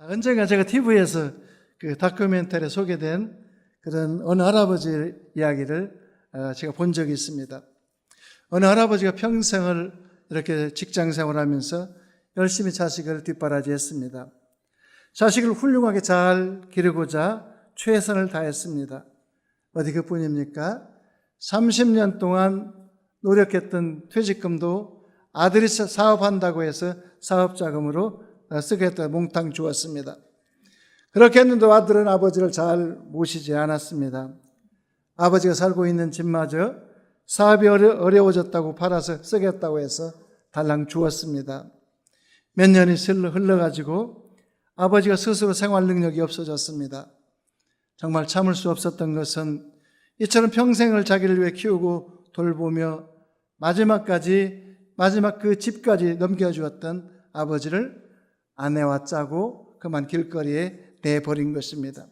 언젠가 제가 TV에서 그 다큐멘터리에 소개된 그런 어느 할아버지 이야기를 제가 본 적이 있습니다. 어느 할아버지가 평생을 이렇게 직장 생활하면서 열심히 자식을 뒷바라지했습니다. 자식을 훌륭하게 잘 기르고자 최선을 다했습니다. 어디 그뿐입니까? 30년 동안 노력했던 퇴직금도 아들이 사업한다고 해서 사업자금으로 쓰겠다 몽땅 주었습니다. 그렇게 했는데 아들은 아버지를 잘 모시지 않았습니다. 아버지가 살고 있는 집마저 사업이 어려워졌다고 팔아서 쓰겠다고 해서 달랑 주었습니다. 몇 년이 흘러가지고 아버지가 스스로 생활 능력이 없어졌습니다. 정말 참을 수 없었던 것은 이처럼 평생을 자기를 위해 키우고 돌보며 마지막 그 집까지 넘겨주었던 아버지를 아내와 짜고 그만 길거리에 내버린 것입니다.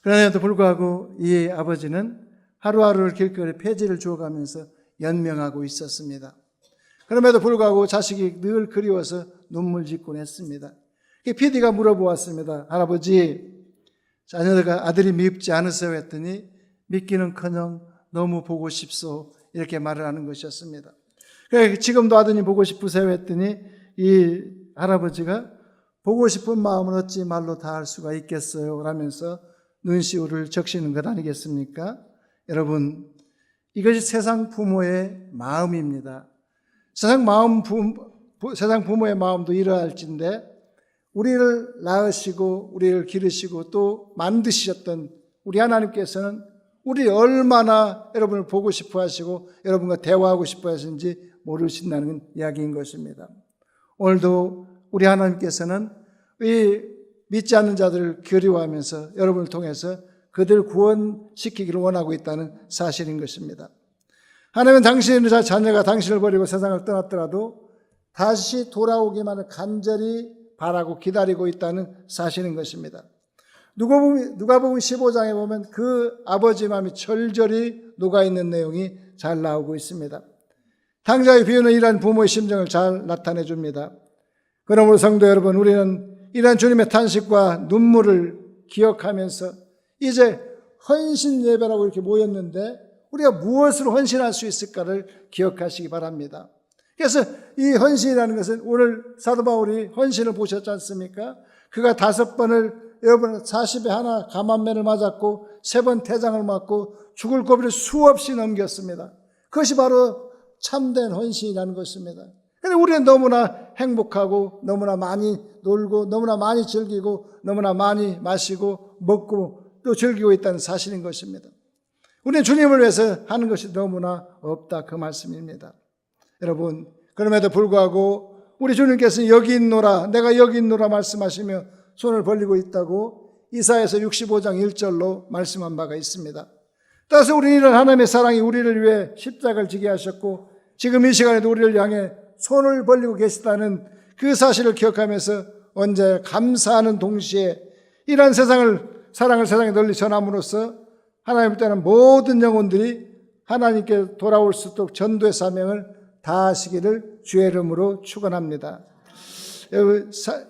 그런데도 불구하고 이 아버지는 하루하루 길거리에 폐지를 주어가면서 연명하고 있었습니다. 그럼에도 불구하고 자식이 늘 그리워서 눈물 짓곤 했습니다. PD가 물어보았습니다. 할아버지, 자녀가 아들이 밉지 않으세요? 했더니 믿기는커녕 너무 보고 싶소, 이렇게 말을 하는 것이었습니다. 지금도 아드님 보고 싶으세요? 했더니 이 할아버지가 보고 싶은 마음은 어찌 말로 다 할 수가 있겠어요? 라면서 눈시울을 적시는 것 아니겠습니까? 여러분, 이것이 세상 부모의 마음입니다. 세상 부모의 마음도 이러할진데 우리를 낳으시고 우리를 기르시고 또 만드셨던 우리 하나님께서는 우리 얼마나 여러분을 보고 싶어 하시고 여러분과 대화하고 싶어 하시는지 모르신다는 이야기인 것입니다. 오늘도 우리 하나님께서는 이 믿지 않는 자들을 그리워하면서 여러분을 통해서 그들을 구원시키기를 원하고 있다는 사실인 것입니다. 하나님은 당신의 자녀가 당신을 버리고 세상을 떠났더라도 다시 돌아오기만을 간절히 바라고 기다리고 있다는 사실인 것입니다. 누가복음 15장에 보면 그 아버지 마음이 절절히 녹아있는 내용이 잘 나오고 있습니다. 당자의 비유는 이러한 부모의 심정을 잘 나타내 줍니다. 그러므로 성도 여러분, 우리는 이러한 주님의 탄식과 눈물을 기억하면서 이제 헌신 예배라고 이렇게 모였는데 우리가 무엇으로 헌신할 수 있을까를 기억하시기 바랍니다. 그래서 이 헌신이라는 것은 오늘 사도 바울이 헌신을 보셨지 않습니까? 그가 5번을 여러분 40에 하나 감암매를 맞았고 3번 태장을 맞고 죽을 고비를 수없이 넘겼습니다. 그것이 바로 참된 헌신이라는 것입니다. 그런데 우리는 너무나 행복하고 너무나 많이 놀고 너무나 많이 즐기고 너무나 많이 마시고 먹고 또 즐기고 있다는 사실인 것입니다. 우리는 주님을 위해서 하는 것이 너무나 없다, 그 말씀입니다. 여러분, 그럼에도 불구하고 우리 주님께서는 여기 있노라, 내가 여기 있노라 말씀하시며 손을 벌리고 있다고 이사야서 65장 1절로 말씀한 바가 있습니다. 따라서 우리는 이런 하나님의 사랑이 우리를 위해 십자가를 지게 하셨고 지금 이 시간에도 우리를 향해 손을 벌리고 계시다는 그 사실을 기억하면서 언제 감사하는 동시에 이러한 사랑을 세상에 널리 전함으로써 하나님을 따르는 모든 영혼들이 하나님께 돌아올 수 있도록 전도의 사명을 다하시기를 주의 이름으로 축원합니다.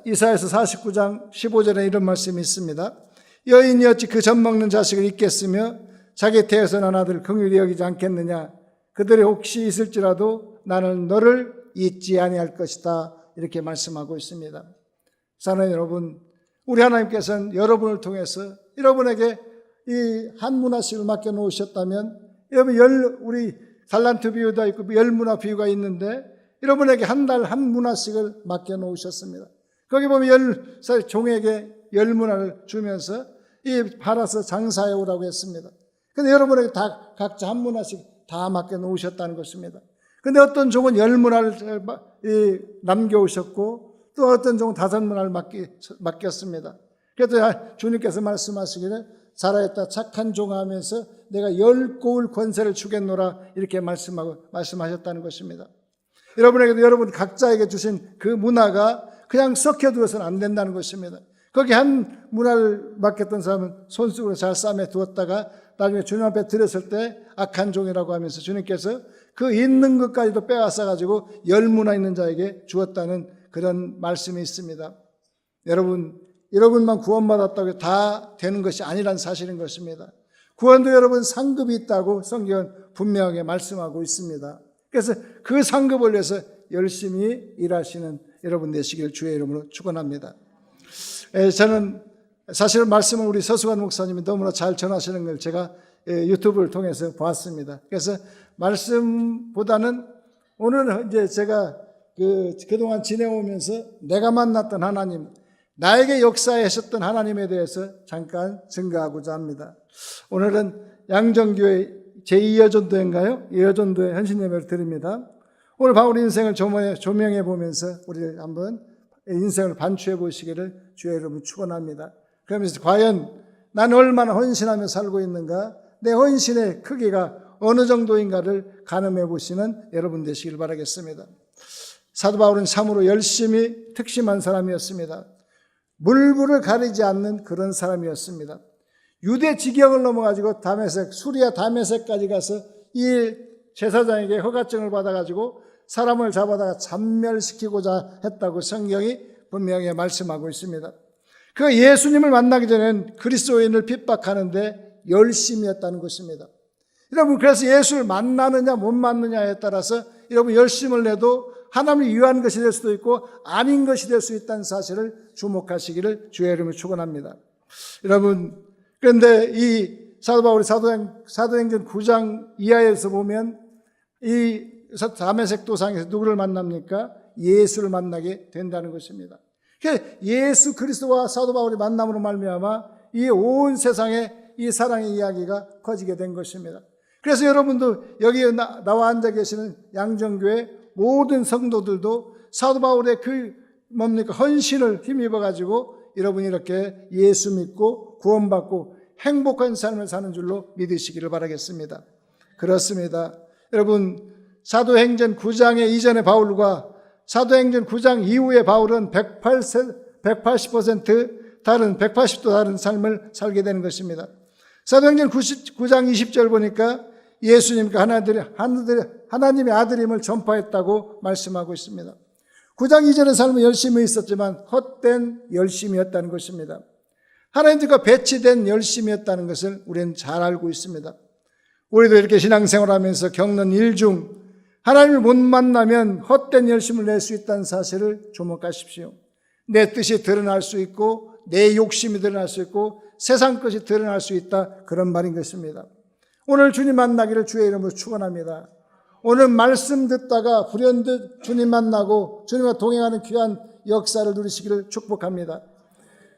이사야서 49장 15절에 이런 말씀이 있습니다. 여인이 어찌 그 젖 먹는 자식을 잊겠으며 자기 태에서 난 아들을 긍휼히 여기지 않겠느냐. 그들이 혹시 있을지라도 나는 너를 잊지 아니할 것이다, 이렇게 말씀하고 있습니다. 사랑하는 여러분, 우리 하나님께서는 여러분을 통해서 여러분에게 이 한 문화씩을 맡겨놓으셨다면 여러분 우리 달란트 비유가 있고 열문화 비유가 있는데 여러분에게 한 달 한 문화씩을 맡겨놓으셨습니다. 거기 보면 종에게 10문화를 주면서 이 팔아서 장사해 오라고 했습니다. 근데 여러분에게 다 각자 한 문화씩 다 맡겨놓으셨다는 것입니다. 근데 어떤 종은 10문화를 남겨오셨고 또 어떤 종은 5문화를 맡겼습니다. 그래서 주님께서 말씀하시기를 잘하였다 착한 종아 하면서 내가 10고울 권세를 주겠노라, 이렇게 말씀하셨다는 것입니다. 여러분에게도 여러분 각자에게 주신 그 문화가 그냥 썩혀두어서는 안 된다는 것입니다. 거기 한 문화를 맡겼던 사람은 손수건으로 잘 싸매 두었다가 나중에 주님 앞에 드렸을 때 악한 종이라고 하면서 주님께서 그 있는 것까지도 빼앗아가지고 10문화 있는 자에게 주었다는 그런 말씀이 있습니다. 여러분, 여러분만 구원받았다고 해서 다 되는 것이 아니란 사실인 것입니다. 구원도 여러분 상급이 있다고 성경은 분명하게 말씀하고 있습니다. 그래서 그 상급을 위해서 열심히 일하시는 여러분 되시길 주의 이름으로 축원합니다. 저는 사실 말씀을 우리 서수관 목사님이 너무나 잘 전하시는 걸 제가 유튜브를 통해서 봤습니다. 그래서 말씀보다는 오늘은 이제 제가 그동안 지내오면서 내가 만났던 하나님, 나에게 역사하셨던 하나님에 대해서 잠깐 증거하고자 합니다. 오늘은 양정교회 제2여전도인가요? 여전도의 헌신예배를 드립니다. 오늘 바울 인생을 조명해 보면서 우리를 한번 인생을 반추해 보시기를 주의 이름으로 축원합니다. 그러면서 과연 나는 얼마나 헌신하며 살고 있는가, 내 헌신의 크기가 어느 정도인가를 가늠해 보시는 여러분 되시길 바라겠습니다. 사도 바울은 참으로 열심히 특심한 사람이었습니다. 물불을 가리지 않는 그런 사람이었습니다. 유대 지경을 넘어가지고 수리아 다메섹까지 가서 이 제사장에게 허가증을 받아가지고 사람을 잡아다가 잡멸시키고자 했다고 성경이 분명히 말씀하고 있습니다. 그 예수님을 만나기 전에는 그리스도인을 핍박하는데 열심히 했다는 것입니다. 여러분, 그래서 예수를 만나느냐 못 만나느냐에 따라서 여러분 열심을 내도 하나님을 위한 것이 될 수도 있고 아닌 것이 될 수 있다는 사실을 주목하시기를 주의 이름으로 축원합니다. 여러분, 그런데 이 사도 바울이 사도행전 9장 이하에서 보면 이 다메섹 도상에서 누구를 만납니까? 예수를 만나게 된다는 것입니다. 예수 그리스도와 사도 바울이 만남으로 말미암아 이 온 세상에 이 사랑의 이야기가 커지게 된 것입니다. 그래서 여러분도 여기 나와 앉아 계시는 양정교회 모든 성도들도 사도 바울의 헌신을 힘입어 가지고 여러분이 이렇게 예수 믿고 구원받고 행복한 삶을 사는 줄로 믿으시기를 바라겠습니다. 그렇습니다. 여러분, 사도행전 9장의 이전의 바울과 사도행전 9장 이후의 바울은 180% 다른 180도 다른 삶을 살게 되는 것입니다. 사도행전 9장 20절 보니까 예수님과 하나님의 아들임을 전파했다고 말씀하고 있습니다. 9장 이전의 삶은 열심히 있었지만 헛된 열심이었다는 것입니다. 하나님과 배치된 열심이었다는 것을 우리는 잘 알고 있습니다. 우리도 이렇게 신앙생활하면서 겪는 일 중 하나님을 못 만나면 헛된 열심을 낼 수 있다는 사실을 주목하십시오. 내 뜻이 드러날 수 있고 내 욕심이 드러날 수 있고 세상 것이 드러날 수 있다, 그런 말인 것입니다. 오늘 주님 만나기를 주의 이름으로 축원합니다. 오늘 말씀 듣다가 불현듯 주님 만나고 주님과 동행하는 귀한 역사를 누리시기를 축복합니다.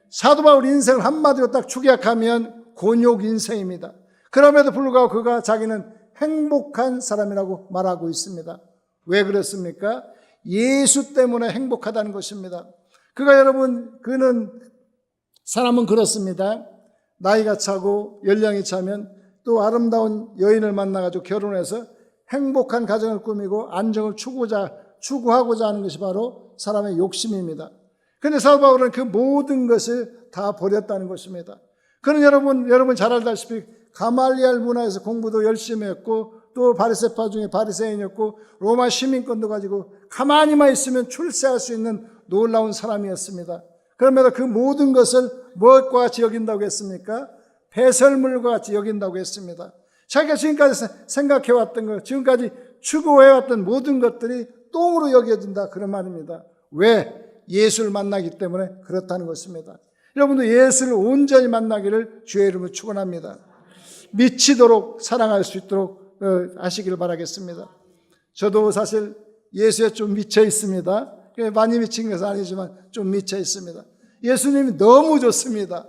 사도 바울 인생을 한마디로 딱 축약하면 곤욕 인생입니다. 그럼에도 불구하고 그가 자기는 행복한 사람이라고 말하고 있습니다. 왜 그렇습니까? 예수 때문에 행복하다는 것입니다. 그는 사람은 그렇습니다. 나이가 차고 연령이 차면 또 아름다운 여인을 만나가지고 결혼해서 행복한 가정을 꾸미고 안정을 추구하고자 하는 것이 바로 사람의 욕심입니다. 그런데 사도 바울은 그 모든 것을 다 버렸다는 것입니다. 그는 여러분 잘 알다시피 가말리알 문화에서 공부도 열심히 했고 또 바리새파 중에 바리새인이었고 로마 시민권도 가지고 가만히만 있으면 출세할 수 있는 놀라운 사람이었습니다. 그러면서 그 모든 것을 무엇과 같이 여긴다고 했습니까? 배설물과 같이 여긴다고 했습니다. 자기가 지금까지 생각해왔던 것, 지금까지 추구해왔던 모든 것들이 똥으로 여겨진다, 그런 말입니다. 왜? 예수를 만나기 때문에 그렇다는 것입니다. 여러분도 예수를 온전히 만나기를 주의 이름으로 축원합니다. 미치도록 사랑할 수 있도록 하시기를 바라겠습니다. 저도 사실 예수에 좀 미쳐 있습니다. 많이 미친 것은 아니지만 좀 미쳐 있습니다. 예수님이 너무 좋습니다.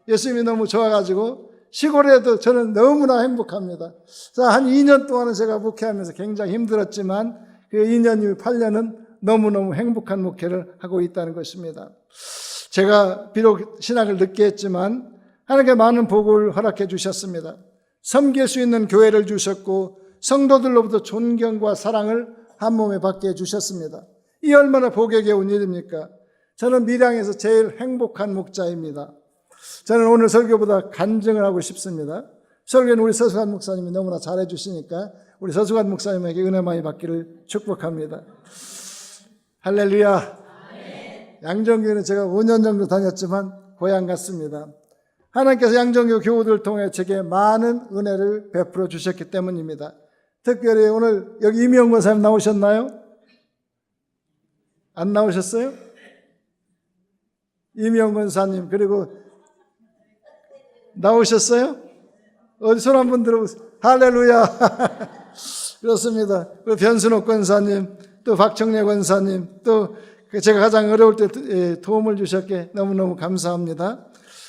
예수님이 너무 좋아가지고 시골에도 저는 너무나 행복합니다. 한 2년 동안은 제가 목회하면서 굉장히 힘들었지만 그 2년 이후 8년은 너무너무 행복한 목회를 하고 있다는 것입니다. 제가 비록 신학을 늦게 했지만 하나님께 많은 복을 허락해 주셨습니다. 섬길 수 있는 교회를 주셨고 성도들로부터 존경과 사랑을 한 몸에 받게 해주셨습니다. 이 얼마나 복에 겨운 일입니까? 저는 밀양에서 제일 행복한 목자입니다. 저는 오늘 설교보다 간증을 하고 싶습니다. 설교는 우리 서수관 목사님이 너무나 잘해 주시니까 우리 서수관 목사님에게 은혜 많이 받기를 축복합니다. 할렐루야. 양정교회는 제가 5년 정도 다녔지만 고향 같습니다. 하나님께서 양정교 교우들을 통해 제게 많은 은혜를 베풀어 주셨기 때문입니다. 특별히 오늘 여기 이미영 권사님 나오셨나요? 안 나오셨어요? 이미영 권사님 그리고 나오셨어요? 어디 손 한번 들어보세요. 할렐루야. 그렇습니다. 변순옥 권사님, 또 박청래 권사님, 또 제가 가장 어려울 때 도움을 주셨기에 너무너무 감사합니다.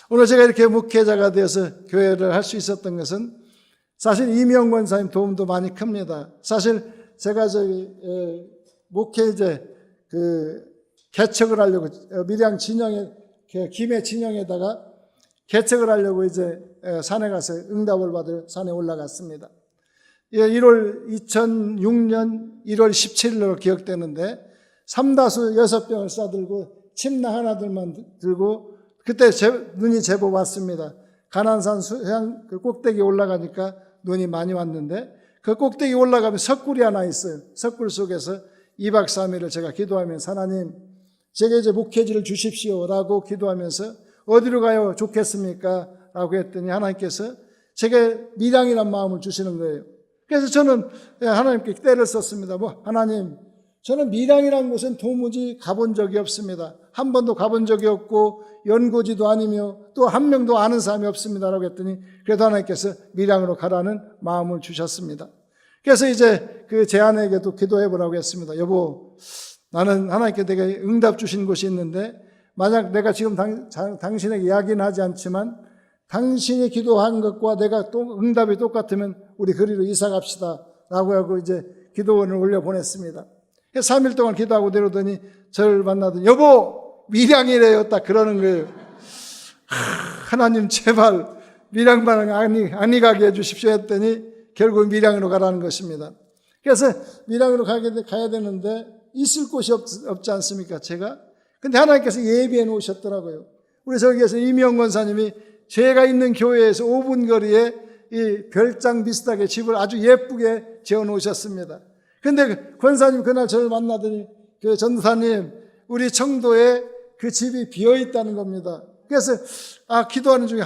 오늘 제가 이렇게 목회자가 되어서 교회를 할 수 있었던 것은 사실 이미영 권사님 도움도 많이 큽니다. 사실 제가 목회제 개척을 하려고 밀양 진영에 김해 진영에다가 개척을 하려고 이제 산에 가서 응답을 받을 산에 올라갔습니다. 2006년 1월 17일로 기억되는데 삼다수 6병을 싸들고 침낭 하나들만 들고 그때 눈이 제법 왔습니다. 간안산 수양 그 꼭대기 올라가니까 눈이 많이 왔는데 그 꼭대기 올라가면 석굴이 하나 있어요. 석굴 속에서 2박 3일을 제가 기도하면서 하나님 제게 이제 목회지를 주십시오라고 기도하면서 어디로 가요 좋겠습니까? 라고 했더니 하나님께서 제게 밀양이란 마음을 주시는 거예요. 그래서 저는 하나님께 때를 썼습니다. 하나님 저는 밀양이라는 곳은 도무지 가본 적이 없습니다. 한 번도 가본 적이 없고 연고지도 아니며 또 한 명도 아는 사람이 없습니다 라고 했더니 그래도 하나님께서 밀양으로 가라는 마음을 주셨습니다. 그래서 이제 제 아내에게도 기도해 보라고 했습니다. 여보 나는 하나님께 내게 응답 주신 곳이 있는데 만약 내가 지금 당신에게 이야기는 하지 않지만 당신이 기도한 것과 내가 또 응답이 똑같으면 우리 거리로 이사 갑시다 라고 하고 이제 기도원을 올려보냈습니다. 3일 동안 기도하고 내려오더니 저를 만나더니 여보 밀양이래요 딱 그러는 거예요. 하나님 제발 밀양만 아니 가게 해주십시오 했더니 결국 밀양으로 가라는 것입니다. 그래서 밀양으로 가야 되는데 있을 곳이 없지 않습니까 제가? 근데 하나님께서 예비해 놓으셨더라고요. 우리 저기에서 이미영 권사님이 제가 있는 교회에서 5분 거리에 이 별장 비슷하게 집을 아주 예쁘게 지어 놓으셨습니다. 근데 권사님 그날 저를 만나더니 전도사님 우리 청도에 그 집이 비어 있다는 겁니다. 그래서 기도하는 중에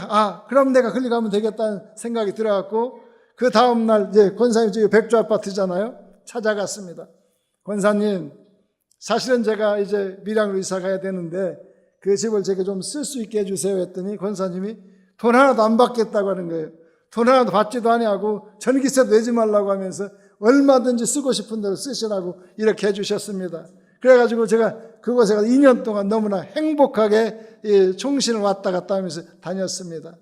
그럼 내가 거기 가면 되겠다는 생각이 들어갖고 그 다음날 이제 권사님 저기 백조 아파트잖아요. 찾아갔습니다. 권사님 사실은 제가 이제 밀양으로 이사 가야 되는데 그 집을 제가 좀 쓸 수 있게 해주세요 했더니 권사님이 돈 하나도 안 받겠다고 하는 거예요. 돈 하나도 받지도 아니하고 전기세도 내지 말라고 하면서 얼마든지 쓰고 싶은 대로 쓰시라고 이렇게 해주셨습니다. 그래가지고 제가 그곳에 가서 2년 동안 너무나 행복하게 총신을 왔다 갔다 하면서 다녔습니다.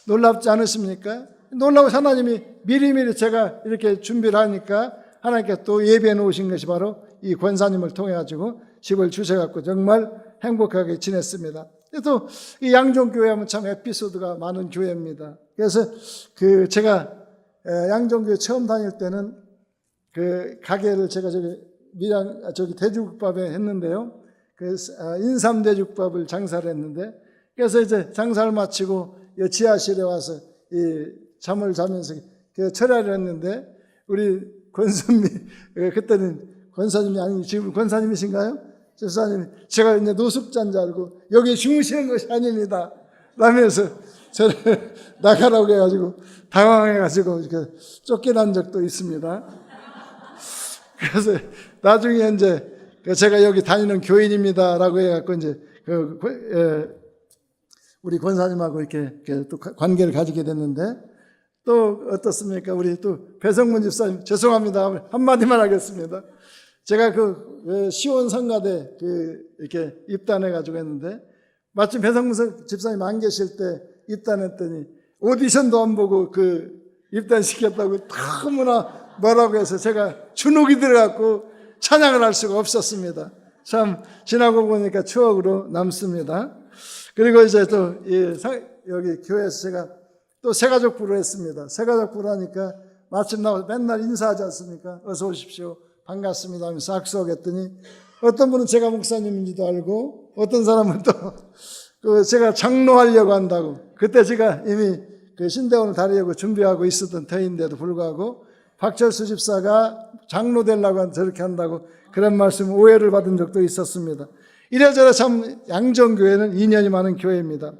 놀랍지 않으십니까? 놀라고 하나님이 미리미리 제가 이렇게 준비를 하니까 하나님께 또 예비해 놓으신 것이 바로 이 권사님을 통해 가지고 집을 주셔갖고 정말 행복하게 지냈습니다. 또 이 양종교회 하면 참 에피소드가 많은 교회입니다. 그래서 제가 양종교회 처음 다닐 때는 가게를 제가 저기 돼지국밥에 했는데요. 인삼돼지국밥을 장사를 했는데 그래서 이제 장사를 마치고 지하실에 와서 잠을 자면서 철야를 했는데 우리 권선미 그때는 권사님이 아니고 지금 권사님이신가요? 집사님이 제가 이제 노숙자인 줄 알고 여기 주무시는 것이 아닙니다 라면서 저를 나가라고 해가지고 당황해가지고 이렇게 쫓겨난 적도 있습니다. 그래서 나중에 이제 제가 여기 다니는 교인입니다 라고 해갖고 이제 우리 권사님하고 이렇게 또 관계를 가지게 됐는데 또 어떻습니까? 우리 또 배성문 집사님 죄송합니다 한마디만 하겠습니다. 제가 시온 성가대 이렇게 입단해 가지고 했는데 마침 배성문 집사님 안 계실 때 입단했더니 오디션도 안 보고 입단시켰다고 너무나 뭐라고 해서 제가 주눅이 들어갖고 찬양을 할 수가 없었습니다. 참 지나고 보니까 추억으로 남습니다. 그리고 이제 또 여기 교회에서 제가 또 새가족부를 했습니다. 새가족부를 하니까 마침 나와서 맨날 인사하지 않습니까? 어서 오십시오. 반갑습니다 하면서 악수하겠더니 어떤 분은 제가 목사님인지도 알고 어떤 사람은 또 제가 장로하려고 한다고 그때 제가 이미 신대원을 다리려고 준비하고 있었던 터인데도 불구하고 박철수 집사가 장로 되려고 저렇게 한다고 그런 말씀 오해를 받은 적도 있었습니다. 이래저래 참 양정교회는 인연이 많은 교회입니다.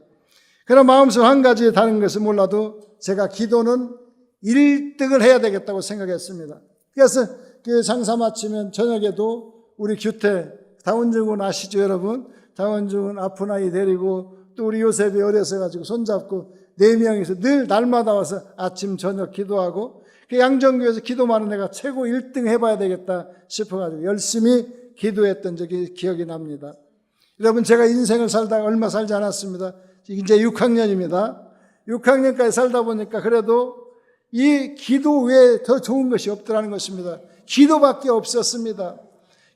그런 마음속 한 가지 다른 것을 몰라도 제가 기도는 1등을 해야 되겠다고 생각했습니다. 그래서 그 장사 마치면 저녁에도 우리 규태, 다운증후군 아시죠, 여러분? 다운증후군 아픈 아이 데리고 또 우리 요셉이 어려서 가지고 손잡고 4명이서 늘 날마다 와서 아침, 저녁 기도하고 그 양정교에서 기도하는 애가 최고 1등 해봐야 되겠다 싶어가지고 열심히 기도했던 적이 기억이 납니다. 여러분, 제가 인생을 살다가 얼마 살지 않았습니다. 이제 6학년입니다. 6학년까지 살다 보니까 그래도 이 기도 외에 더 좋은 것이 없더라는 것입니다. 기도밖에 없었습니다.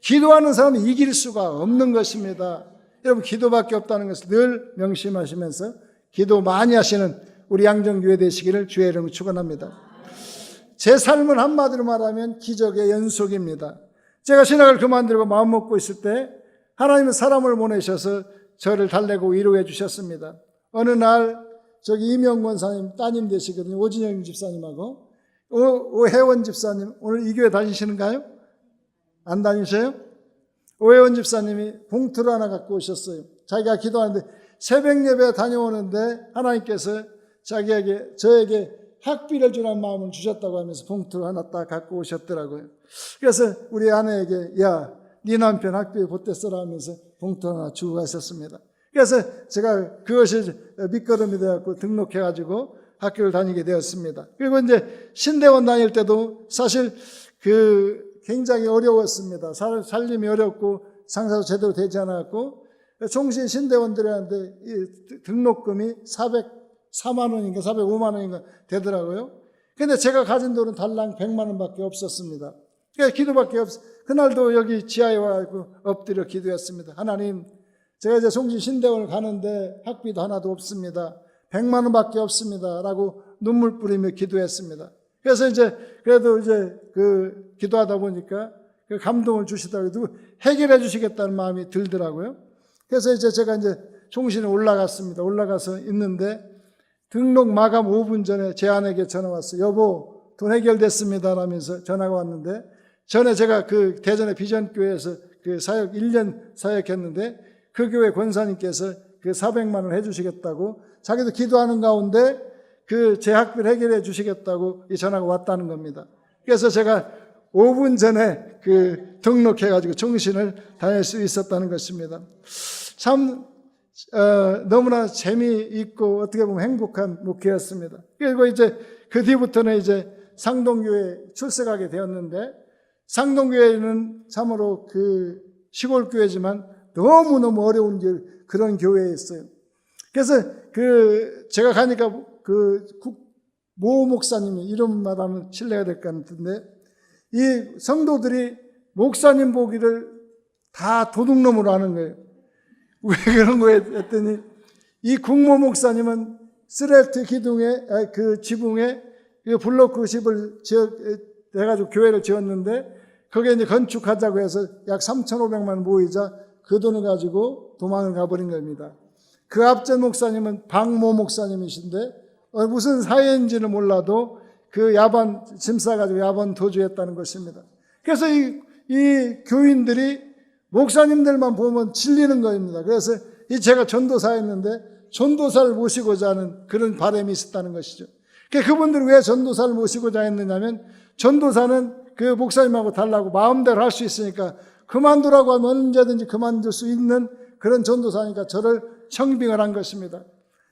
기도하는 사람은 이길 수가 없는 것입니다. 여러분, 기도밖에 없다는 것을 늘 명심하시면서 기도 많이 하시는 우리 양정교회 되시기를 주의 이름으로 축원합니다. 제 삶은 한마디로 말하면 기적의 연속입니다. 제가 신학을 그만두고 마음 먹고 있을 때 하나님은 사람을 보내셔서 저를 달래고 위로해 주셨습니다. 어느 날 저기 이명 권사님 따님 되시거든요. 오진영 집사님하고 오혜원 집사님, 오늘 이 교회 다니시는가요? 안 다니셔요? 오혜원 집사님이 봉투를 하나 갖고 오셨어요. 자기가 기도하는데 새벽 예배 다녀오는데 하나님께서 저에게 학비를 주라는 마음을 주셨다고 하면서 봉투를 하나 딱 갖고 오셨더라고요. 그래서 우리 아내에게 야, 네 남편 학비에 보태 써라 하면서 봉투 하나 주고 가셨습니다. 그래서 제가 그것이 밑거름이 되었고 등록해가지고 학교를 다니게 되었습니다. 그리고 이제 신대원 다닐 때도 사실 굉장히 어려웠습니다. 살림이 어렵고 상사도 제대로 되지 않았고 총신 신대원들한테 등록금이 404만 원인가 405만 원인가 되더라고요. 근데 제가 가진 돈은 달랑 100만 원밖에 없었습니다. 그래서 기도밖에 그날도 여기 지하에 와서 엎드려 기도했습니다. 하나님, 제가 이제 송신 신대원을 가는데 학비도 하나도 없습니다. 100만 원밖에 없습니다. 라고 눈물 뿌리며 기도했습니다. 그래서 그래도 기도하다 보니까 그 감동을 주시더라고요. 해결해 주시겠다는 마음이 들더라고요. 그래서 제가 총신에 올라갔습니다. 올라가서 있는데 등록 마감 5분 전에 제 아내에게 전화 왔어요. 여보, 돈 해결됐습니다. 라면서 전화가 왔는데 전에 제가 대전의 비전교회에서 사역 1년 사역했는데 그 교회 권사님께서 400만 원 해주시겠다고 자기도 기도하는 가운데 제 학비를 해결해 주시겠다고 이 전화가 왔다는 겁니다. 그래서 제가 5분 전에 등록해가지고 총신을 다닐 수 있었다는 것입니다. 참 너무나 재미있고 어떻게 보면 행복한 목회였습니다. 그리고 그 뒤부터는 상동교회에 출석하게 되었는데 상동교회는 참으로 시골 교회지만 너무너무 어려운 그런 교회였어요. 그래서 제가 가니까 모 목사님이 이름만 하면 신뢰가 될 것 같은데 이 성도들이 목사님 보기를 다 도둑놈으로 하는 거예요. 왜 그런 거예요? 했더니 이 국모 목사님은 스레트 기둥에 지붕에 블로크 집을 해가지고 교회를 지었는데 거기에 건축하자고 해서 약 3,500만 원 모이자 그 돈을 가지고 도망을 가버린 겁니다. 그 앞전 목사님은 박모 목사님이신데 무슨 사회인지는 몰라도 야반 짐 싸가지고 야반 도주했다는 것입니다. 그래서 이 교인들이 목사님들만 보면 질리는 겁니다. 그래서 제가 전도사였는데 전도사를 모시고자 하는 그런 바람이 있었다는 것이죠. 그분들은 왜 전도사를 모시고자 했느냐면 전도사는 목사님하고 달라고 마음대로 할 수 있으니까 그만두라고 하면 언제든지 그만둘 수 있는 그런 전도사니까 저를 청빙을 한 것입니다.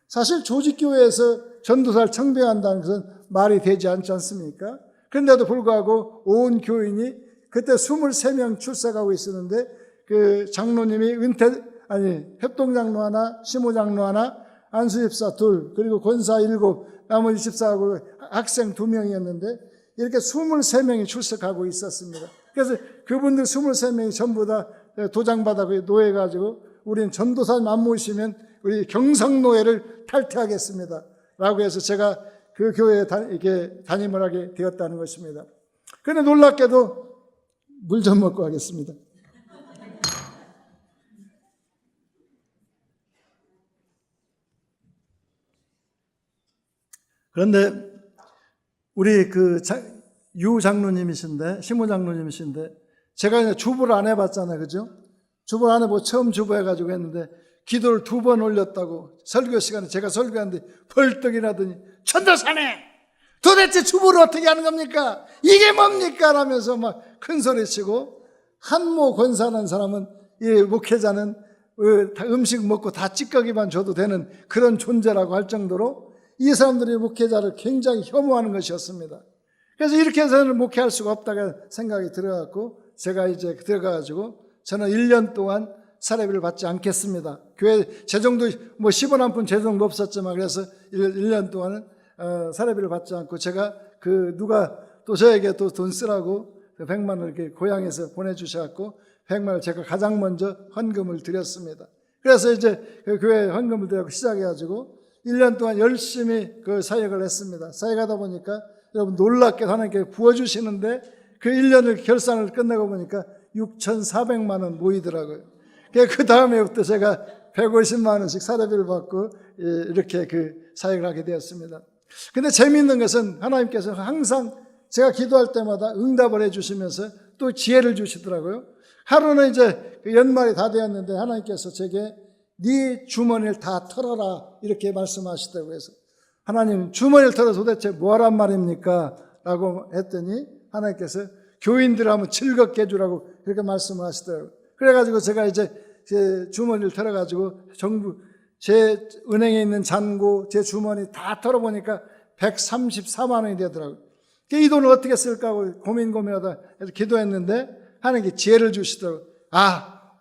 사실 조직교회에서 전도사를 청빙한다는 것은 말이 되지 않지 않습니까? 그런데도 불구하고 온 교인이 그때 23명 출석하고 있었는데 장로님이 협동장로 하나, 시모장로 하나, 안수집사 2, 그리고 권사 7, 나머지 집사하고 학생 2명이었는데 이렇게 23명이 출석하고 있었습니다. 그래서 그분들 23명이 전부 다 도장받아서 노예가지고 우리는 전도사님 안 모시면 우리 경성노예를 탈퇴하겠습니다. 라고 해서 제가 그 교회에 이렇게 담임을 하게 되었다는 것입니다. 그런데 놀랍게도 물 좀 먹고 하겠습니다. 그런데 우리 유 장로님이신데, 시모 장로님이신데, 제가 주부를 안 해봤잖아요. 그죠? 주부를 안 해보고 처음 주부 해가지고 했는데, 기도를 2번 올렸다고 설교 시간에 제가 설교하는데 벌떡 일어나더니 천도사네 도대체 주부를 어떻게 하는 겁니까? 이게 뭡니까? 라면서 막 큰 소리 치고 한모 권사라는 사람은 이 목회자는 음식 먹고 다 찌꺼기만 줘도 되는 그런 존재라고 할 정도로 이 사람들이 목회자를 굉장히 혐오하는 것이었습니다. 그래서 이렇게 해서는 목회할 수가 없다고 생각이 들어갖고 제가 이제 들어가가지고 저는 1년 동안 사례비를 받지 않겠습니다. 교회 재정도 뭐 10원 한 푼 재정도 없었지만 그래서 1년 동안은 사례비를 받지 않고 제가 누가 또 저에게 또 돈 쓰라고 100만 원을 이렇게 고향에서 보내주셔갖고 100만 원을 제가 가장 먼저 헌금을 드렸습니다. 그래서 이제 그 교회에 헌금을 드리고 시작해가지고 1년 동안 열심히 그 사역을 했습니다. 사역하다 보니까 여러분 놀랍게 하나님께 부어주시는데 그 1년을 결산을 끝내고 보니까 6,400만 원 모이더라고요. 그 다음에부터 제가 150만 원씩 사례비를 받고 이렇게 그 사역을 하게 되었습니다. 근데 재미있는 것은 하나님께서 항상 제가 기도할 때마다 응답을 해주시면서 또 지혜를 주시더라고요. 하루는 이제 연말이 다 되었는데 하나님께서 제게 네 주머니를 다 털어라 이렇게 말씀하시다고 해서 하나님 주머니를 털어서 도대체 뭐란 말입니까? 라고 했더니 하나님께서 교인들을 한번 즐겁게 해주라고 그렇게 말씀을 하시더라고요. 그래가지고 제가 이제 제 주머니를 털어가지고 전부 제 은행에 있는 잔고 제 주머니 다 털어보니까 134만 원이 되더라고요. 이 돈을 어떻게 쓸까 하고 고민하다 기도했는데 하나님께 지혜를 주시더라고요.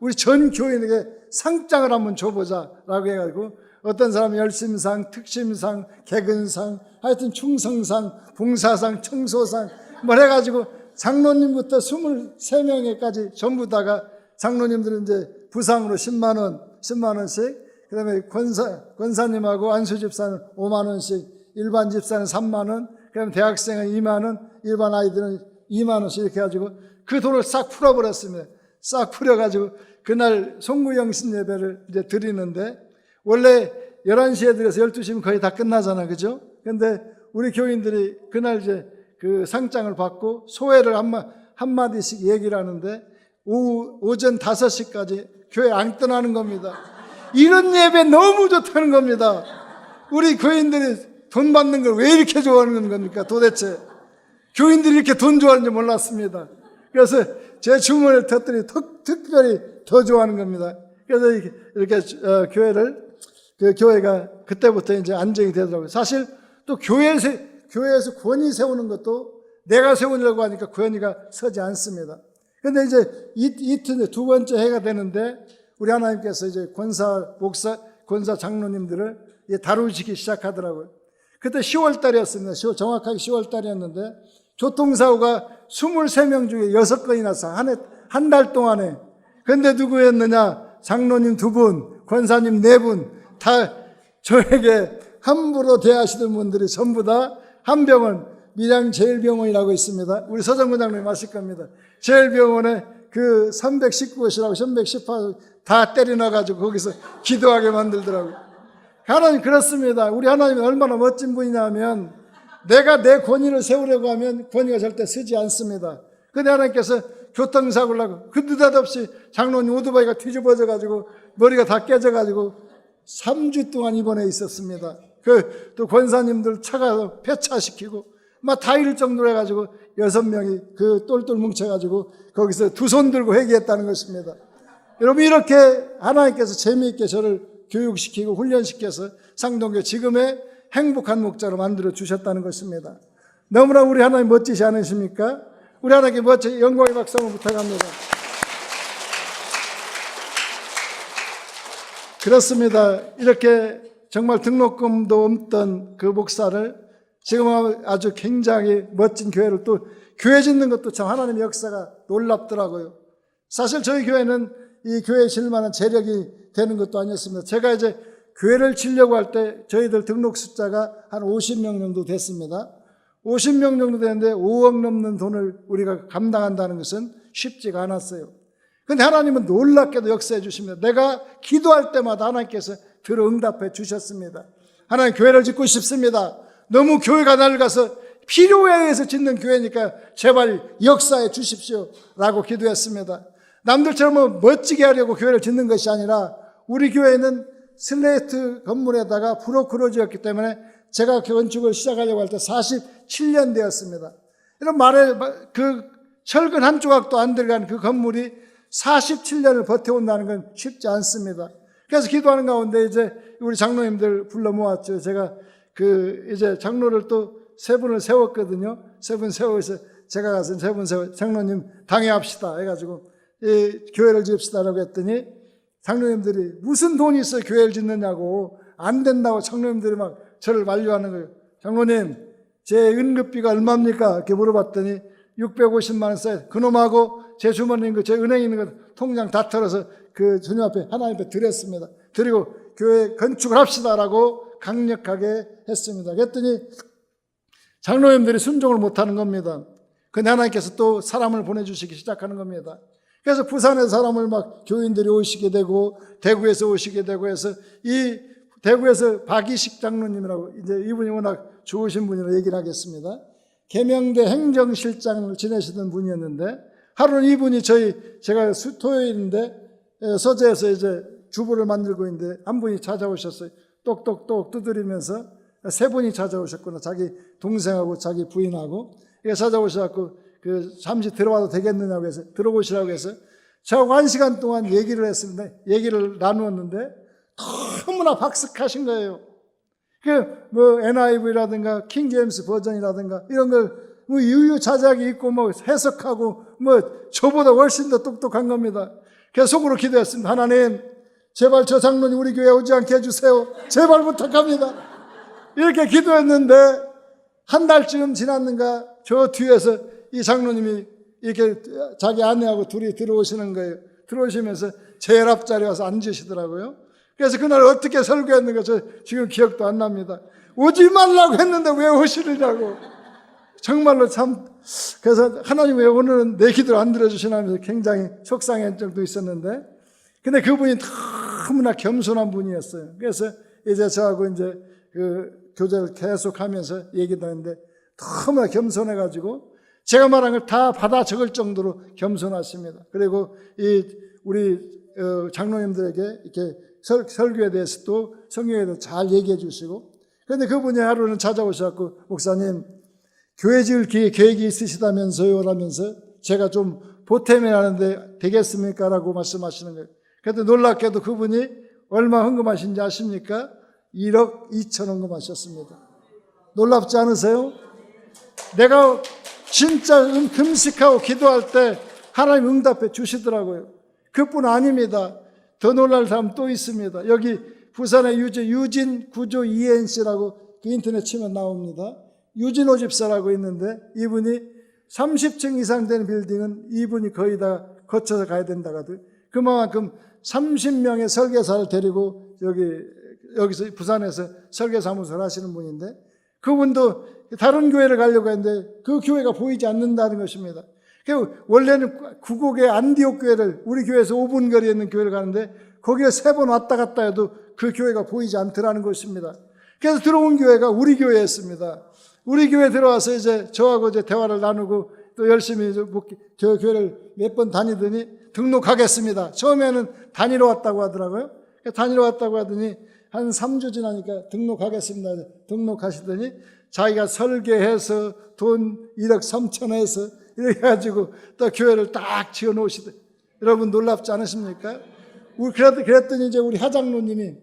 우리 전 교인에게 상장을 한번 줘보자 라고 해가지고 어떤 사람이 열심상, 특심상, 개근상, 하여튼 충성상, 봉사상, 청소상 뭐 해가지고 장로님부터 23명에까지 전부 다가 장로님들은 이제 부상으로 10만 원씩, 그 다음에 권사님하고 안수집사는 5만 원씩, 일반 집사는 3만 원, 그 다음에 대학생은 2만 원, 일반 아이들은 2만 원씩 이렇게 해가지고 그 돈을 싹 풀어버렸습니다. 싹 풀어가지고 그날 송구영신 예배를 이제 드리는데 원래 11시에 들어서 12시면 거의 다 끝나잖아. 그죠? 근데 우리 교인들이 그날 이제 그 상장을 받고 소회를 한마디씩 얘기를 하는데 오전 5시까지 교회 안 떠나는 겁니다. 이런 예배 너무 좋다는 겁니다. 우리 교인들이 돈 받는 걸 왜 이렇게 좋아하는 겁니까? 도대체 교인들이 이렇게 돈 좋아하는지 몰랐습니다. 그래서 제 주머니를 터뜨리 특별히 더 좋아하는 겁니다. 그래서 이렇게 교회가 그때부터 이제 안정이 되더라고요. 사실 또 교회에서 권위 세우는 것도 내가 세우려고 하니까 권위가 서지 않습니다. 근데 이제 이틀 두 번째 해가 되는데 우리 하나님께서 이제 권사 장로님들을 다루시기 시작하더라고요. 그때 10월 달이었습니다. 정확하게 10월 달이었는데 교통사고가 23명 중에 6건이 났어요. 한 달 동안에. 근데 누구였느냐? 장로님 2분, 권사님 4분, 다 저에게 함부로 대하시던 분들이 전부 다 한 병원, 밀양제일병원이라고 있습니다. 우리 서정군장님 아실 겁니다. 제일병원에 그 319곳이라고 318 다 때려 넣어가지고 거기서 기도하게 만들더라고요. 하나님 그렇습니다. 우리 하나님은 얼마나 멋진 분이냐면 내가 내 권위를 세우려고 하면 권위가 절대 서지 않습니다. 근데 하나님께서 교통사고를 나고 그 느닷없이 장로님 오토바이가 뒤집어져가지고 머리가 다 깨져가지고 3주 동안 입원해 있었습니다. 또 권사님들 차가 폐차시키고 막 다 이럴 정도로 해가지고 6명이 그 똘똘 뭉쳐가지고 거기서 두 손 들고 회개했다는 것입니다. 여러분 이렇게 하나님께서 재미있게 저를 교육시키고 훈련시켜서 상동교 지금의 행복한 목자로 만들어 주셨다는 것입니다. 너무나 우리 하나님 멋지지 않으십니까? 우리 하나님께 멋진 영광의 박수 한번 부탁합니다. 그렇습니다. 이렇게 정말 등록금도 없던 그 목사를 지금 아주 굉장히 멋진 교회를 또 교회 짓는 것도 참 하나님의 역사가 놀랍더라고요. 사실 저희 교회는 이 교회에 질 만한 재력이 되는 것도 아니었습니다. 제가 이제 교회를 지려고 할 때 저희들 등록 숫자가 한 50명 정도 됐습니다. 50명 정도 되는데 5억 넘는 돈을 우리가 감당한다는 것은 쉽지가 않았어요. 그런데 하나님은 놀랍게도 역사해 주십니다. 내가 기도할 때마다 하나님께서 들어 응답해 주셨습니다. 하나님 교회를 짓고 싶습니다. 너무 교회가 낡아서 필요에 의해서 짓는 교회니까 제발 역사해 주십시오 라고 기도했습니다. 남들처럼 멋지게 하려고 교회를 짓는 것이 아니라 우리 교회는 슬레이트 건물에다가 브로크로 지었기 때문에 제가 건축을 시작하려고 할 때 47년 되었습니다. 이런 말에 그 철근 한 조각도 안 들어간 그 건물이 47년을 버텨온다는 건 쉽지 않습니다. 그래서 기도하는 가운데 이제 우리 장로님들 불러 모았죠. 제가 이제 장로를 또 3분을 세웠거든요. 3분 세워서 제가 가서 3분 세워 장로님 당회합시다 해가지고 교회를 지읍시다라고 했더니 장로님들이 무슨 돈이 있어 교회를 짓느냐고 안 된다고 장로님들이 막 저를 만류하는 거예요. 장로님 제 은급비가 얼마입니까? 이렇게 물어봤더니 650만 원 써요. 그놈하고 제 주머니 제 은행에 있는 거 통장 다 털어서 그 주님 앞에 하나님 앞에 드렸습니다. 드리고 교회 건축을 합시다라고 강력하게 했습니다. 그랬더니 장로님들이 순종을 못하는 겁니다. 근데 하나님께서 또 사람을 보내주시기 시작하는 겁니다. 그래서 부산에 사람을 막 교인들이 오시게 되고 대구에서 오시게 되고 해서 이 대구에서 박이식 장로님이라고 이제 이분이 워낙 좋으신 분이라 얘기를 하겠습니다. 계명대 행정실장을 지내시던 분이었는데 하루는 이분이 제가 토요일인데 서재에서 이제 주부를 만들고 있는데 한 분이 찾아오셨어요. 똑똑똑 두드리면서 3분이 찾아오셨구나. 자기 동생하고 자기 부인하고 찾아오셔갖고 잠시 들어와도 되겠느냐고 해서 들어보시라고 해서 저하고 1시간 동안 얘기를 했습니다. 얘기를 나누었는데 너무나 박식하신 거예요. NIV라든가 킹제임스 버전이라든가 이런 걸 유유자적이 있고 해석하고 저보다 훨씬 더 똑똑한 겁니다. 그래서 속으로 기도했습니다. 하나님 제발 저 장로님 우리 교회 오지 않게 해주세요. 제발 부탁합니다. 이렇게 기도했는데 한 달쯤 지났는가 저 뒤에서 이 장로님이 이렇게 자기 아내하고 둘이 들어오시는 거예요. 들어오시면서 제 앞자리에 와서 앉으시더라고요. 그래서 그날 어떻게 설교했는가 저 지금 기억도 안 납니다. 오지 말라고 했는데 왜 오시느냐고. 정말로 참 그래서 하나님 왜 오늘은 내 기도를 안 들어주시나 하면서 굉장히 속상한 적도 있었는데 근데 그분이 너무나 겸손한 분이었어요. 그래서 이제 저하고 이제 교제를 계속 하면서 얘기도 하는데 너무나 겸손해가지고 제가 말한 걸 다 받아 적을 정도로 겸손하십니다. 그리고 우리 장로님들에게 이렇게 설교에 대해서 또 성경에 대해서 잘 얘기해 주시고 그런데 그분이 하루는 찾아오셔서 목사님 교회 지을 계획이 있으시다면서요 라면서 제가 좀 보탬을 하는데 되겠습니까? 라고 말씀하시는 거예요. 그런데 놀랍게도 그분이 얼마 헌금하신지 아십니까? 1억 2천 헌금하셨습니다. 놀랍지 않으세요? 내가 진짜 금식하고 기도할 때 하나님 응답해 주시더라고요. 그뿐 아닙니다. 더 놀랄 사람 또 있습니다. 여기 부산의 유진 구조 ENC라고 인터넷 치면 나옵니다. 유진호 집사라고 있는데 이분이 30층 이상 되는 빌딩은 이분이 거의 다 거쳐서 가야 된다고 하더라고요. 그만큼 30명의 설계사를 데리고 여기서 부산에서 설계사무소를 하시는 분인데 그분도 다른 교회를 가려고 했는데 그 교회가 보이지 않는다는 것입니다. 원래는 구곡의 안디옥 교회를 우리 교회에서 5분 거리에 있는 교회를 가는데 거기에 3번 왔다 갔다 해도 그 교회가 보이지 않더라는 것입니다. 그래서 들어온 교회가 우리 교회였습니다. 우리 교회 들어와서 이제 저하고 이제 대화를 나누고 또 열심히 저 교회를 몇 번 다니더니 등록하겠습니다. 처음에는 다니러 왔다고 하더라고요. 다니러 왔다고 하더니 한 3주 지나니까 등록하겠습니다. 등록하시더니 자기가 설계해서 돈 1억 3천 해서 이렇게 해가지고 또 교회를 딱 지어 놓으시더니 여러분 놀랍지 않으십니까? 그랬더니 이제 우리 하장로님이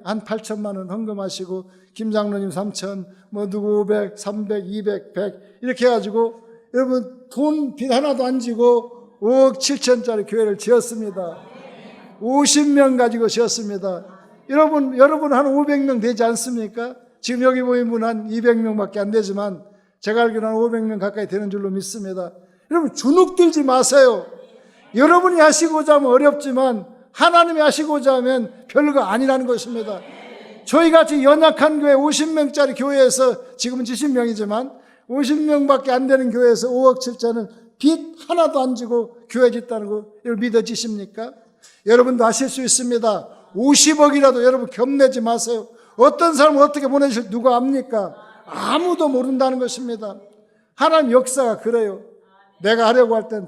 한 8천만 원 헌금하시고 김장로님 3천 누구 500, 300, 200, 100 이렇게 해가지고 여러분 돈 빚 하나도 안 지고 5억 7천짜리 교회를 지었습니다. 50명 가지고 지었습니다. 여러분 한 500명 되지 않습니까? 지금 여기 모인 분 한 200명밖에 안 되지만 제가 알기로는 한 500명 가까이 되는 줄로 믿습니다. 여러분 주눅 들지 마세요. 여러분이 하시고자 하면 어렵지만 하나님이 하시고자 하면 별거 아니라는 것입니다. 저희같이 연약한 교회 50명짜리 교회에서 지금은 70명이지만 50명밖에 안 되는 교회에서 5억 7천을 빚 하나도 안 지고 교회 짓다는 거 여러분 믿어지십니까? 여러분도 하실 수 있습니다. 50억이라도 여러분 겁내지 마세요. 어떤 사람을 어떻게 보내실 누가 압니까? 아무도 모른다는 것입니다. 하나님 역사가 그래요. 내가 하려고 할 때는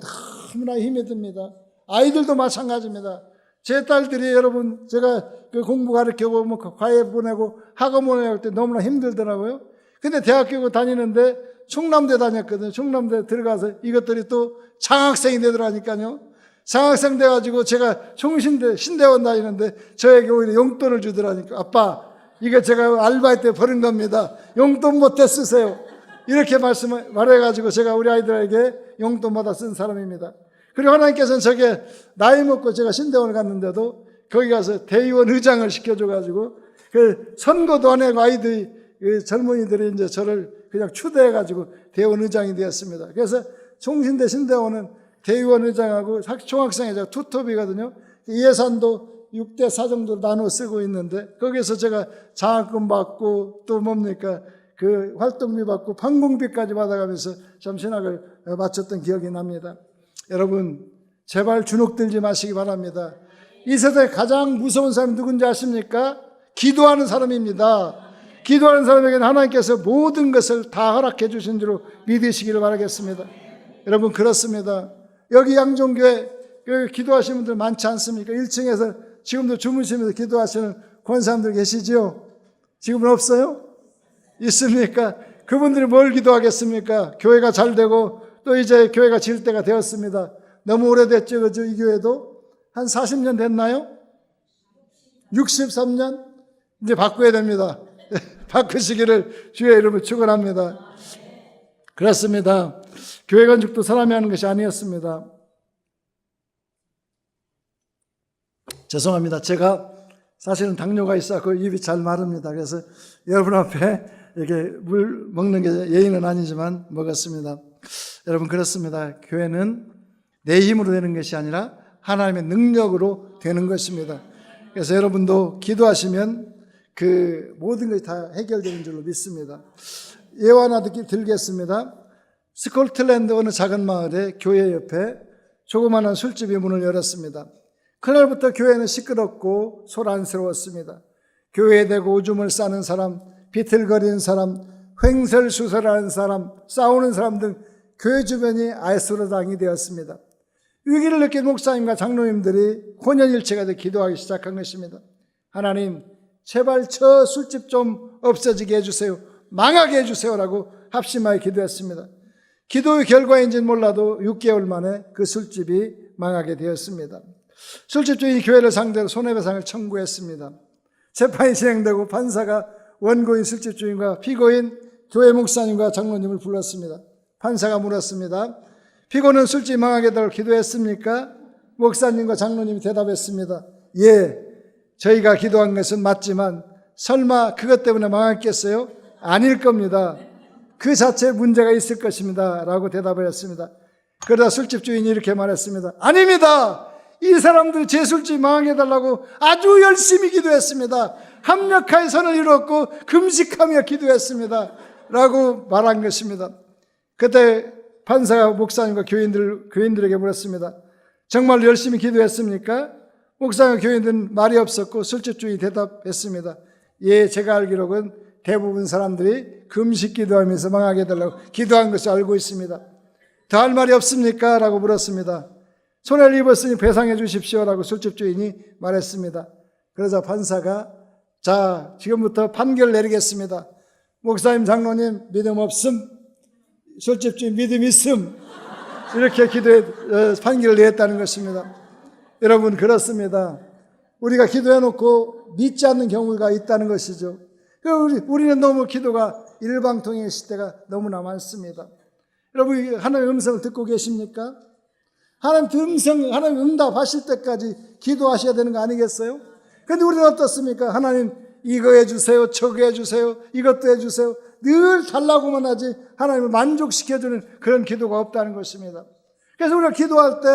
너무나 힘이 듭니다. 아이들도 마찬가지입니다. 제 딸들이 여러분, 제가 그 공부 가르치고 뭐 과외 보내고 학원 보내고 때 너무나 힘들더라고요. 근데 대학교 다니는데 충남대 다녔거든요. 충남대 들어가서 이것들이 또 장학생이 되더라니까요. 장학생 돼가지고 제가 신대원 다니는데 저에게 오히려 용돈을 주더라니까. 아빠, 이거 제가 알바할 때 버린 겁니다. 용돈 못해 쓰세요. 이렇게 말해가지고 제가 우리 아이들에게 용돈 받아 쓴 사람입니다. 그리고 하나님께서는 저게 나이 먹고 제가 신대원을 갔는데도 거기 가서 대의원 의장을 시켜줘가지고 그 선거도 안 하고 아이들이, 그 젊은이들이 이제 저를 그냥 추대해가지고 대의원 의장이 되었습니다. 그래서 총신대 신대원은 대의원 의장하고 총학생회장 투톱이거든요. 예산도 6대 4 정도 나눠 쓰고 있는데 거기서 제가 장학금 받고 또 뭡니까 그 활동비 받고 판공비까지 받아가면서 참 신학을 마쳤던 기억이 납니다. 여러분 제발 주눅들지 마시기 바랍니다. 이 세상에 가장 무서운 사람이 누군지 아십니까? 기도하는 사람입니다. 기도하는 사람에게는 하나님께서 모든 것을 다 허락해 주신 줄로 믿으시기를 바라겠습니다. 여러분 그렇습니다. 여기 양종교회 기도하시는 분들 많지 않습니까? 1층에서 지금도 주무시면서 기도하시는 권사님들 계시죠? 지금은 없어요? 있습니까? 그분들이 뭘 기도하겠습니까? 교회가 잘 되고 또 이제 교회가 질 때가 되었습니다. 너무 오래됐죠, 그죠? 이 교회도 한 40년 됐나요? 63년? 이제 바꿔야 됩니다. 바꾸시기를 주의 이름으로 축원합니다. 그렇습니다. 교회 건축도 사람이 하는 것이 아니었습니다. 죄송합니다. 제가 사실은 당뇨가 있어서 입이 잘 마릅니다. 그래서 여러분 앞에 이렇게 물 먹는 게 예의는 아니지만 먹었습니다. 여러분 그렇습니다. 교회는 내 힘으로 되는 것이 아니라 하나님의 능력으로 되는 것입니다. 그래서 여러분도 기도하시면 그 모든 것이 다 해결되는 줄로 믿습니다. 예화 하나 들겠습니다. 스코틀랜드 어느 작은 마을에 교회 옆에 조그마한 술집이 문을 열었습니다. 그날부터 교회는 시끄럽고 소란스러웠습니다. 교회에 대고 오줌을 싸는 사람, 비틀거리는 사람, 횡설수설하는 사람, 싸우는 사람 등 교회 주변이 알수로당이 되었습니다. 위기를 느낀 목사님과 장로님들이 혼연일체가 되어 기도하기 시작한 것입니다. 하나님, 제발 저 술집 좀 없어지게 해주세요. 망하게 해주세요라고 합심하여 기도했습니다. 기도의 결과인지는 몰라도 6개월 만에 그 술집이 망하게 되었습니다. 술집 주인이 교회를 상대로 손해배상을 청구했습니다. 재판이 진행되고 판사가 원고인 술집 주인과 피고인 교회 목사님과 장로님을 불렀습니다. 판사가 물었습니다. 피고는 술집 망하게 해달라고 기도했습니까? 목사님과 장로님이 대답했습니다. 예, 저희가 기도한 것은 맞지만 설마 그것 때문에 망했겠어요? 아닐 겁니다. 그 자체에 문제가 있을 것입니다 라고 대답을 했습니다. 그러다 술집 주인이 이렇게 말했습니다. 아닙니다. 이 사람들 제 술집 망하게 해달라고 아주 열심히 기도했습니다. 합력하여 선을 이루었고 금식하며 기도했습니다 라고 말한 것입니다. 그때 판사가 목사님과 교인들에게 물었습니다. 정말 열심히 기도했습니까? 목사님과 교인들은 말이 없었고 술집 주인이 대답했습니다. 예, 제가 알기로는 대부분 사람들이 금식 기도하면서 망하게 해달라고 기도한 것을 알고 있습니다. 더 할 말이 없습니까? 라고 물었습니다. 손해를 입었으니 배상해 주십시오 라고 술집 주인이 말했습니다. 그러자 판사가 자, 지금부터 판결을 내리겠습니다. 목사님, 장로님 믿음 없음, 술집 주인 믿음 있음, 이렇게 판결을 내렸다는 것입니다. 여러분 그렇습니다. 우리가 기도해놓고 믿지 않는 경우가 있다는 것이죠. 우리는 너무 기도가 일방통행의 시대가 너무나 많습니다. 여러분 하나님의 음성을 듣고 계십니까? 하나님 응답하실 때까지 기도하셔야 되는 거 아니겠어요? 그런데 우리는 어떻습니까? 하나님 이거 해주세요, 저거 해주세요, 이것도 해주세요. 늘 달라고만 하지 하나님을 만족시켜주는 그런 기도가 없다는 것입니다. 그래서 우리가 기도할 때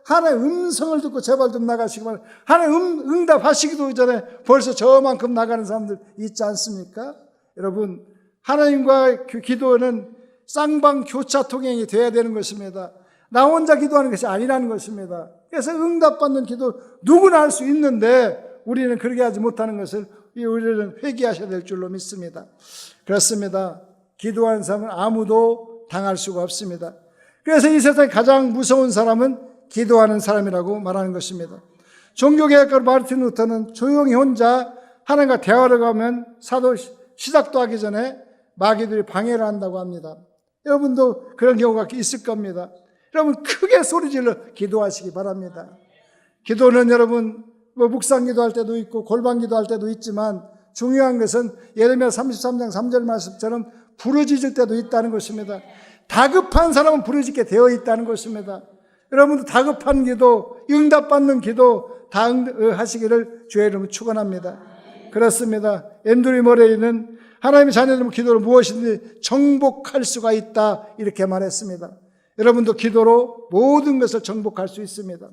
하나님의 음성을 듣고 제발 좀 나가시기 바랍니다. 하나님 응답하시기도 전에 벌써 저만큼 나가는 사람들 있지 않습니까? 여러분 하나님과 기도는 쌍방교차 통행이 돼야 되는 것입니다. 나 혼자 기도하는 것이 아니라는 것입니다. 그래서 응답받는 기도 누구나 할 수 있는데 우리는 그렇게 하지 못하는 것을 우리는 회개하셔야 될 줄로 믿습니다. 그렇습니다. 기도하는 사람은 아무도 당할 수가 없습니다. 그래서 이 세상에 가장 무서운 사람은 기도하는 사람이라고 말하는 것입니다. 종교개혁가 마르틴 루터는 조용히 혼자 하나님과 대화를 하면 사도 시작도 하기 전에 마귀들이 방해를 한다고 합니다. 여러분도 그런 경우가 있을 겁니다. 여러분 크게 소리질러 기도하시기 바랍니다. 기도는 여러분 묵상 기도할 때도 있고 골방 기도할 때도 있지만 중요한 것은 예레미야 33장 3절 말씀처럼 부르짖을 때도 있다는 것입니다. 다급한 사람은 부르짖게 되어 있다는 것입니다. 여러분도 다급한 기도, 응답받는 기도 다 하시기를 주의 이름으로 축원합니다. 그렇습니다. 앤드류 머레이는 하나님의 자녀들은 기도로 무엇이든지 정복할 수가 있다 이렇게 말했습니다. 여러분도 기도로 모든 것을 정복할 수 있습니다.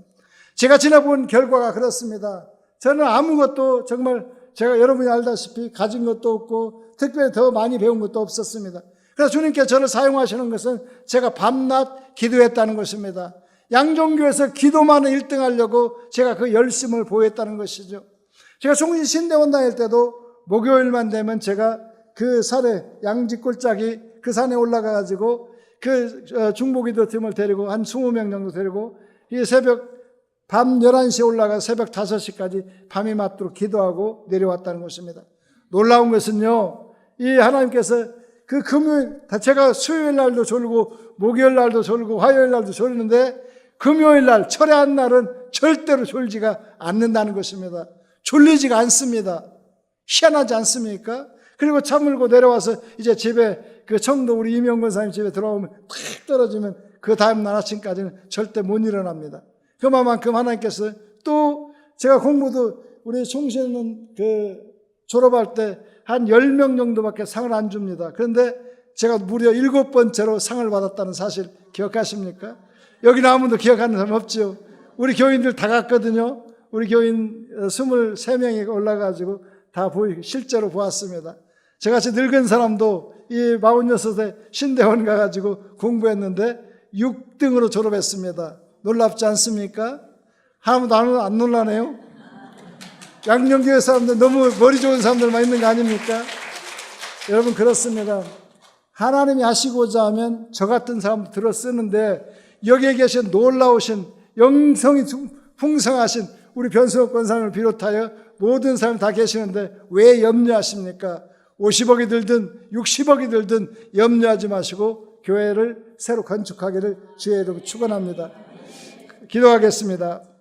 제가 지나본 결과가 그렇습니다. 저는 아무것도 정말 제가 여러분이 알다시피 가진 것도 없고 특별히 더 많이 배운 것도 없었습니다. 그래서 주님께서 저를 사용하시는 것은 제가 밤낮 기도했다는 것입니다. 양종교에서 기도만을 1등 하려고 제가 그 열심을 보였다는 것이죠. 제가 송신 신대원 다닐 때도 목요일만 되면 제가 그 산에 양지 꼴짝이 그 산에 올라가 가지고 그 중보기도 팀을 데리고 한 20명 정도 데리고 이 새벽 밤 11시에 올라가 새벽 5시까지 밤이 맞도록 기도하고 내려왔다는 것입니다. 놀라운 것은요, 이 하나님께서 그 금요일, 제가 수요일 날도 졸고 목요일 날도 졸고 화요일 날도 졸는데 금요일 날, 철회한 날은 절대로 졸지가 않는다는 것입니다. 졸리지가 않습니다. 희한하지 않습니까? 그리고 차물고 내려와서 이제 집에 그 청도 우리 이명건 사님 집에 들어오면 탁 떨어지면 그 다음날 아침까지는 절대 못 일어납니다. 그만큼 하나님께서 또 제가 공부도 우리 총시는 그 졸업할 때 한 10명 정도밖에 상을 안 줍니다. 그런데 제가 무려 7번째로 상을 받았다는 사실 기억하십니까? 여기는 아무도 기억하는 사람 없죠. 우리 교인들 다 갔거든요. 우리 교인 23명이 올라가지고 다 실제로 보았습니다. 저같이 늙은 사람도 이 46세 신대원 가가지고 공부했는데 6등으로 졸업했습니다. 놀랍지 않습니까? 아무도 안 놀라네요? 양념교회 사람들 너무 머리 좋은 사람들만 있는 거 아닙니까? 여러분 그렇습니다. 하나님이 하시고자 하면 저 같은 사람도 들어 쓰는데 여기에 계신 놀라우신 영성이 풍성하신 우리 변승호 권사님을 비롯하여 모든 사람 다 계시는데 왜 염려하십니까? 50억이 들든 60억이 들든 염려하지 마시고 교회를 새로 건축하기를 주의 이름으로 축원합니다. 기도하겠습니다.